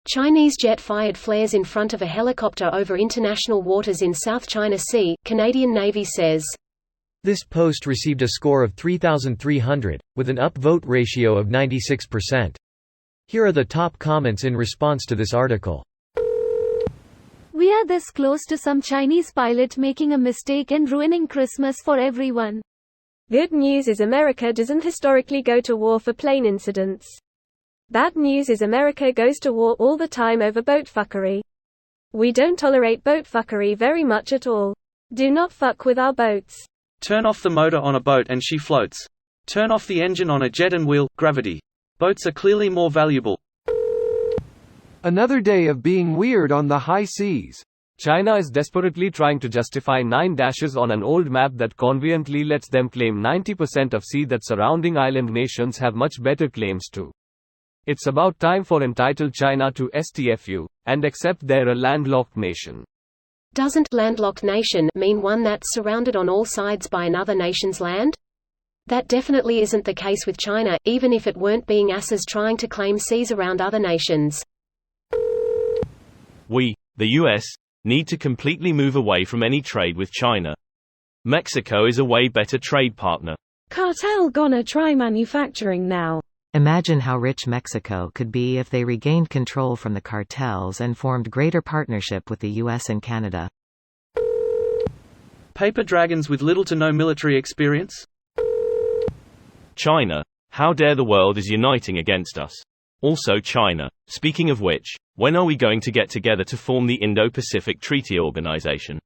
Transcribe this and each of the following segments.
Chinese jet fired flares in front of a helicopter over international waters in South China Sea, Canadian Navy says. This post received a score of 3,300, with an upvote ratio of 96%. Here are the top comments in response to this article. We are this close to some Chinese pilot making a mistake and ruining Christmas for everyone. Good news is America doesn't historically go to war for plane incidents. Bad news is America goes to war all the time over boat fuckery. We don't tolerate boat fuckery very much at all. Do not fuck with our boats. Turn off the motor on a boat and she floats. Turn off the engine on a jet and wheel, gravity. Boats are clearly more valuable. Another day of being weird on the high seas. China is desperately trying to justify 9 dashes on an old map that conveniently lets them claim 90% of sea that surrounding island nations have much better claims to. It's about time for entitled China to STFU, and accept they're a landlocked nation. Doesn't landlocked nation mean one that's surrounded on all sides by another nation's land? That definitely isn't the case with China, even if it weren't being asses trying to claim seas around other nations. We, the US, need to completely move away from any trade with China. Mexico is a way better trade partner. Cartel gonna try manufacturing now. Imagine how rich Mexico could be if they regained control from the cartels and formed greater partnership with the US and Canada. Paper dragons with little to no military experience? China, how dare the world is uniting against us. Also China, speaking of which, when are we going to get together to form the Indo-Pacific Treaty Organization?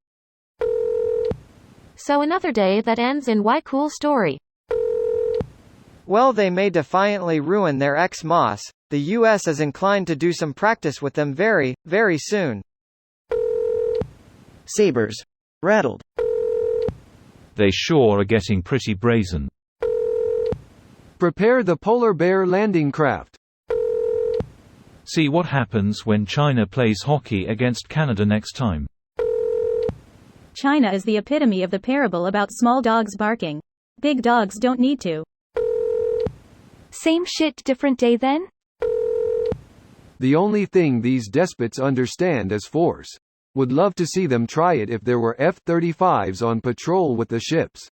So another day that ends in why cool story. Well, they may defiantly ruin their ex-Moss. The US is inclined to do some practice with them very, very soon. Sabers. Rattled. They sure are getting pretty brazen. Prepare the polar bear landing craft. See what happens when China plays hockey against Canada next time. China is the epitome of the parable about small dogs barking. Big dogs don't need to. Same shit, different day then? The only thing these despots understand is force. Would love to see them try it if there were F-35s on patrol with the ships.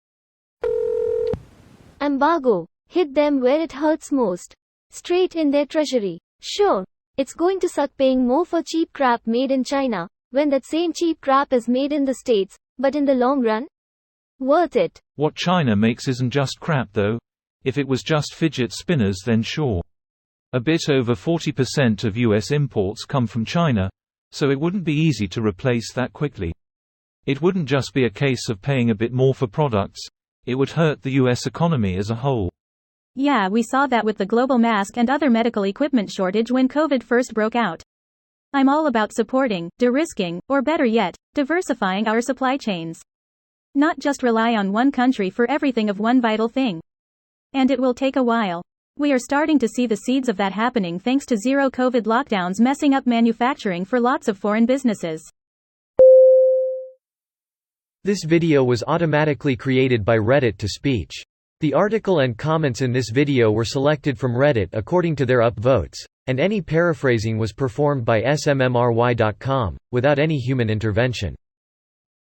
Embargo. Hit them where it hurts most. Straight in their treasury. Sure, it's going to suck paying more for cheap crap made in China, when that same cheap crap is made in the States, but in the long run? Worth it. What China makes isn't just crap though. If it was just fidget spinners then sure. A bit over 40% of US imports come from China, so it wouldn't be easy to replace that quickly. It wouldn't just be a case of paying a bit more for products, it would hurt the US economy as a whole. Yeah, we saw that with the global mask and other medical equipment shortage when COVID first broke out. I'm all about supporting, de-risking, or better yet, diversifying our supply chains. Not just rely on one country for everything of one vital thing. And it will take a while. We are starting to see the seeds of that happening thanks to zero COVID lockdowns messing up manufacturing for lots of foreign businesses. This video was automatically created by Reddit to speech. The article and comments in this video were selected from Reddit according to their upvotes, and any paraphrasing was performed by smmry.com, without any human intervention.